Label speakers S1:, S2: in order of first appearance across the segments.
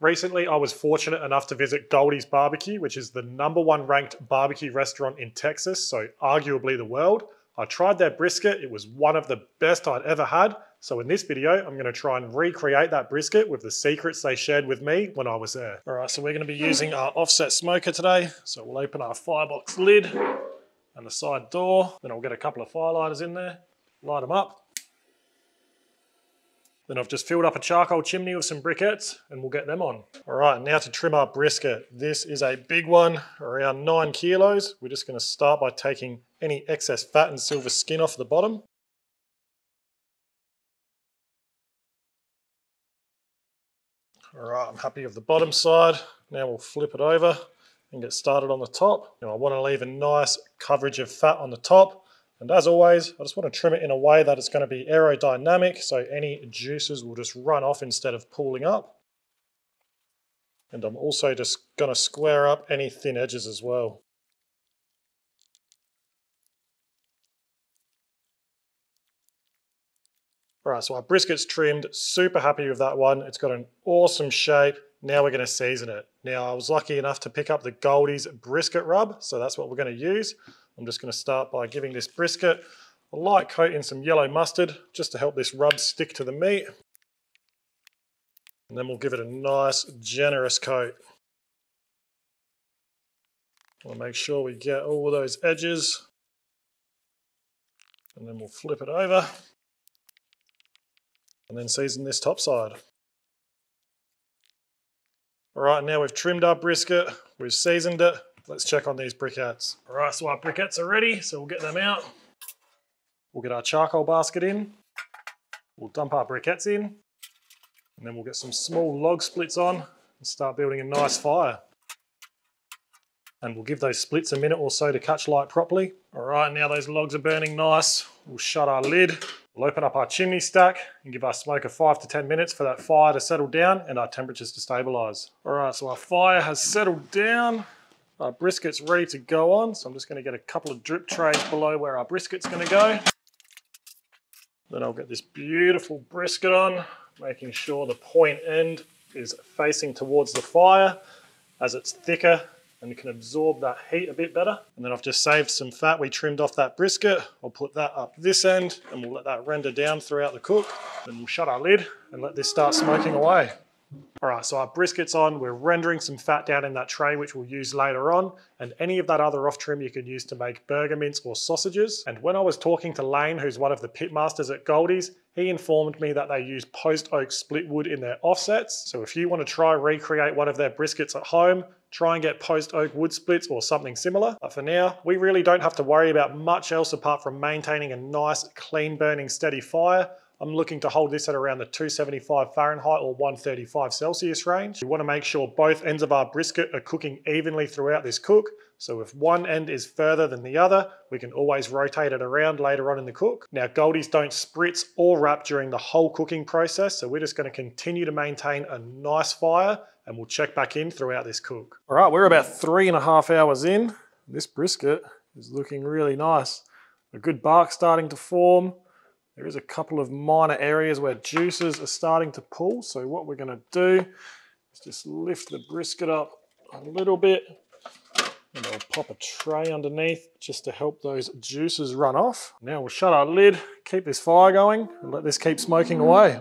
S1: Recently, I was fortunate enough to visit Goldees BBQ, which is the #1 ranked barbecue restaurant in Texas, so arguably the world. I tried their brisket. It was one of the best I'd ever had. So in this video, I'm going to try and recreate that brisket with the secrets they shared with me when I was there. All right, so we're going to be using our offset smoker today. So we'll open our firebox lid and the side door. Then I'll get a couple of firelighters in there, light them up. Then I've just filled up a charcoal chimney with some briquettes and we'll get them on. All right, now to trim our brisket. This is a big one, around 9 kilos. We're just going to start by taking any excess fat and silver skin off the bottom. All right, I'm happy with the bottom side. Now we'll flip it over and get started on the top. Now I want to leave a nice coverage of fat on the top. And as always, I just want to trim it in a way that it's going to be aerodynamic, so any juices will just run off instead of pooling up. And I'm also just going to square up any thin edges as well. All right, so our brisket's trimmed, super happy with that one. It's got an awesome shape. Now we're going to season it. Now I was lucky enough to pick up the Goldees Brisket rub, so that's what we're going to use. I'm just going to start by giving this brisket a light coat in some yellow mustard just to help this rub stick to the meat. And then we'll give it a nice generous coat. We'll make sure we get all those edges. And then we'll flip it over. And then season this top side. All right, now we've trimmed our brisket, we've seasoned it. Let's check on these briquettes. All right, so our briquettes are ready, so we'll get them out. We'll get our charcoal basket in. We'll dump our briquettes in. And then we'll get some small log splits on and start building a nice fire. And we'll give those splits a minute or so to catch light properly. All right, now those logs are burning nice. We'll shut our lid. We'll open up our chimney stack and give our smoker 5 to 10 minutes for that fire to settle down and our temperatures to stabilize. All right, so our fire has settled down. Our brisket's ready to go on, so I'm just going to get a couple of drip trays below where our brisket's going to go. Then I'll get this beautiful brisket on, making sure the point end is facing towards the fire as it's thicker and can absorb that heat a bit better. And then I've just saved some fat we trimmed off that brisket. I'll put that up this end and we'll let that render down throughout the cook. Then we'll shut our lid and let this start smoking away. All right, so our brisket's on. We're rendering some fat down in that tray, which we'll use later on. And any of that other off trim you can use to make burger mince or sausages. And when I was talking to Lane, who's one of the pitmasters at Goldees, he informed me that they use post oak split wood in their offsets. So if you want to try recreate one of their briskets at home, try and get post oak wood splits or something similar. But for now, we really don't have to worry about much else apart from maintaining a nice, clean burning, steady fire. I'm looking to hold this at around the 275 Fahrenheit or 135 Celsius range. We want to make sure both ends of our brisket are cooking evenly throughout this cook. So if one end is further than the other, we can always rotate it around later on in the cook. Now, Goldees don't spritz or wrap during the whole cooking process, so we're just going to continue to maintain a nice fire and we'll check back in throughout this cook. All right, we're about 3.5 hours in. This brisket is looking really nice. A good bark starting to form. There is a couple of minor areas where juices are starting to pull. So what we're going to do is just lift the brisket up a little bit and I'll pop a tray underneath just to help those juices run off. Now we'll shut our lid, keep this fire going and let this keep smoking away.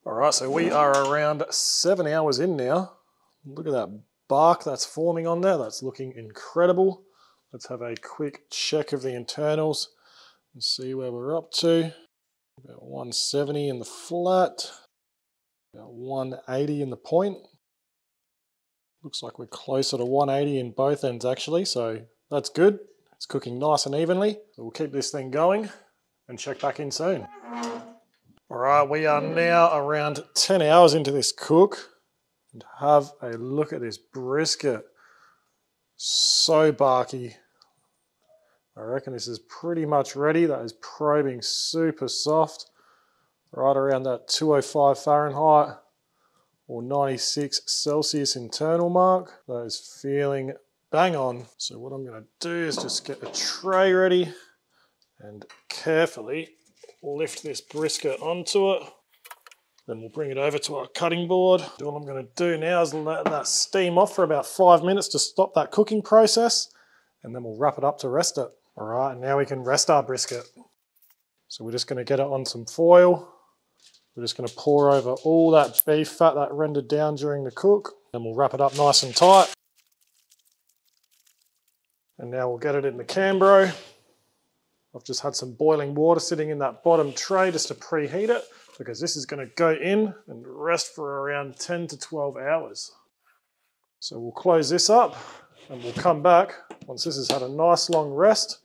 S1: All right, so we are around 7 hours in now. Look at that bark that's forming on there. That's looking incredible. Let's have a quick check of the internals and see where we're up to. About 170 in the flat, about 180 in the point. Looks like we're closer to 180 in both ends actually, so that's good. It's cooking nice and evenly. So we'll keep this thing going and check back in soon. All right, we are now around 10 hours into this cook. And have a look at this brisket. So barky. I reckon this is pretty much ready. That is probing super soft, right around that 205 Fahrenheit or 96 Celsius internal mark. That is feeling bang on. So what I'm going to do is just get a tray ready and carefully lift this brisket onto it. Then we'll bring it over to our cutting board. All I'm going to do now is let that steam off for about 5 minutes to stop that cooking process, and then we'll wrap it up to rest it. All right, now we can rest our brisket. So we're just going to get it on some foil. We're just going to pour over all that beef fat that rendered down during the cook, and we'll wrap it up nice and tight. And now we'll get it in the Cambro. I've just had some boiling water sitting in that bottom tray just to preheat it, because this is going to go in and rest for around 10 to 12 hours. So we'll close this up and we'll come back once this has had a nice long rest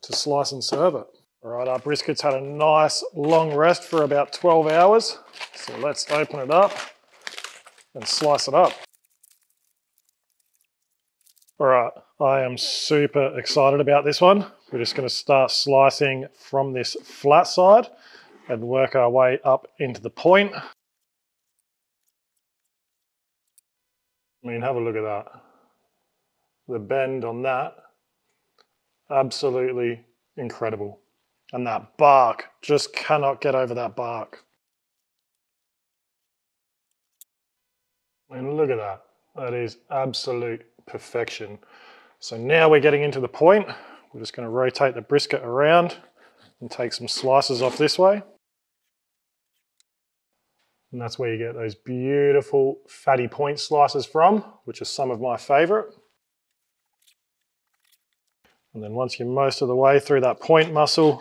S1: to slice and serve it. All right, our brisket's had a nice long rest for about 12 hours. So let's open it up and slice it up. All right, I am super excited about this one. We're just going to start slicing from this flat side and work our way up into the point. I mean, have a look at that. The bend on that, absolutely incredible. And that bark, just cannot get over that bark. I mean, look at that. That is absolute perfection. So now we're getting into the point. We're just going to rotate the brisket around and take some slices off this way. And that's where you get those beautiful fatty point slices from, which are some of my favorite. And then once you're most of the way through that point muscle,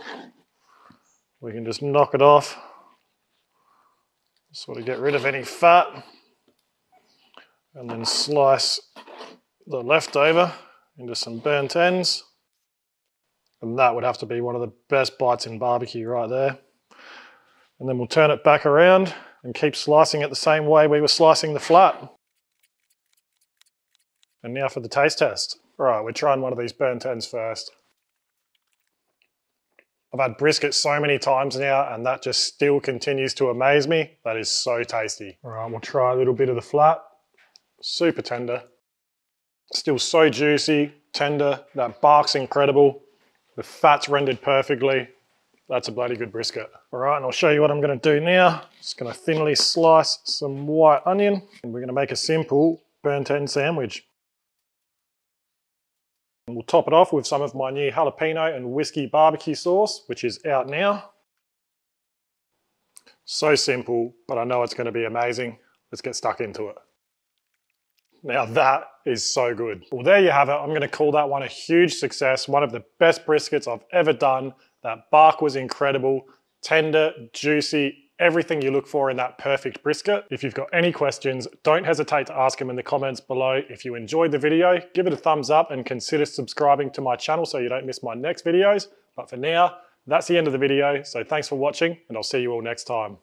S1: we can just knock it off, sort of get rid of any fat, and then slice the leftover into some burnt ends. And that would have to be one of the best bites in barbecue right there. And then we'll turn it back around and keep slicing it the same way we were slicing the flat. And now for the taste test. All right, we're trying one of these burnt ends first. I've had brisket so many times now and that just still continues to amaze me. That is so tasty. All right, we'll try a little bit of the flat. Super tender. Still so juicy, tender. That bark's incredible. The fat's rendered perfectly. That's a bloody good brisket. All right, and I'll show you what I'm going to do now. Just going to thinly slice some white onion, and we're going to make a simple burnt end sandwich. And we'll top it off with some of my new jalapeno and whiskey barbecue sauce, which is out now. So simple, but I know it's going to be amazing. Let's get stuck into it. Now that is so good. Well, there you have it. I'm going to call that one a huge success. One of the best briskets I've ever done. That bark was incredible, tender, juicy, everything you look for in that perfect brisket. If you've got any questions, don't hesitate to ask them in the comments below. If you enjoyed the video, give it a thumbs up and consider subscribing to my channel so you don't miss my next videos. But for now, that's the end of the video. So thanks for watching and I'll see you all next time.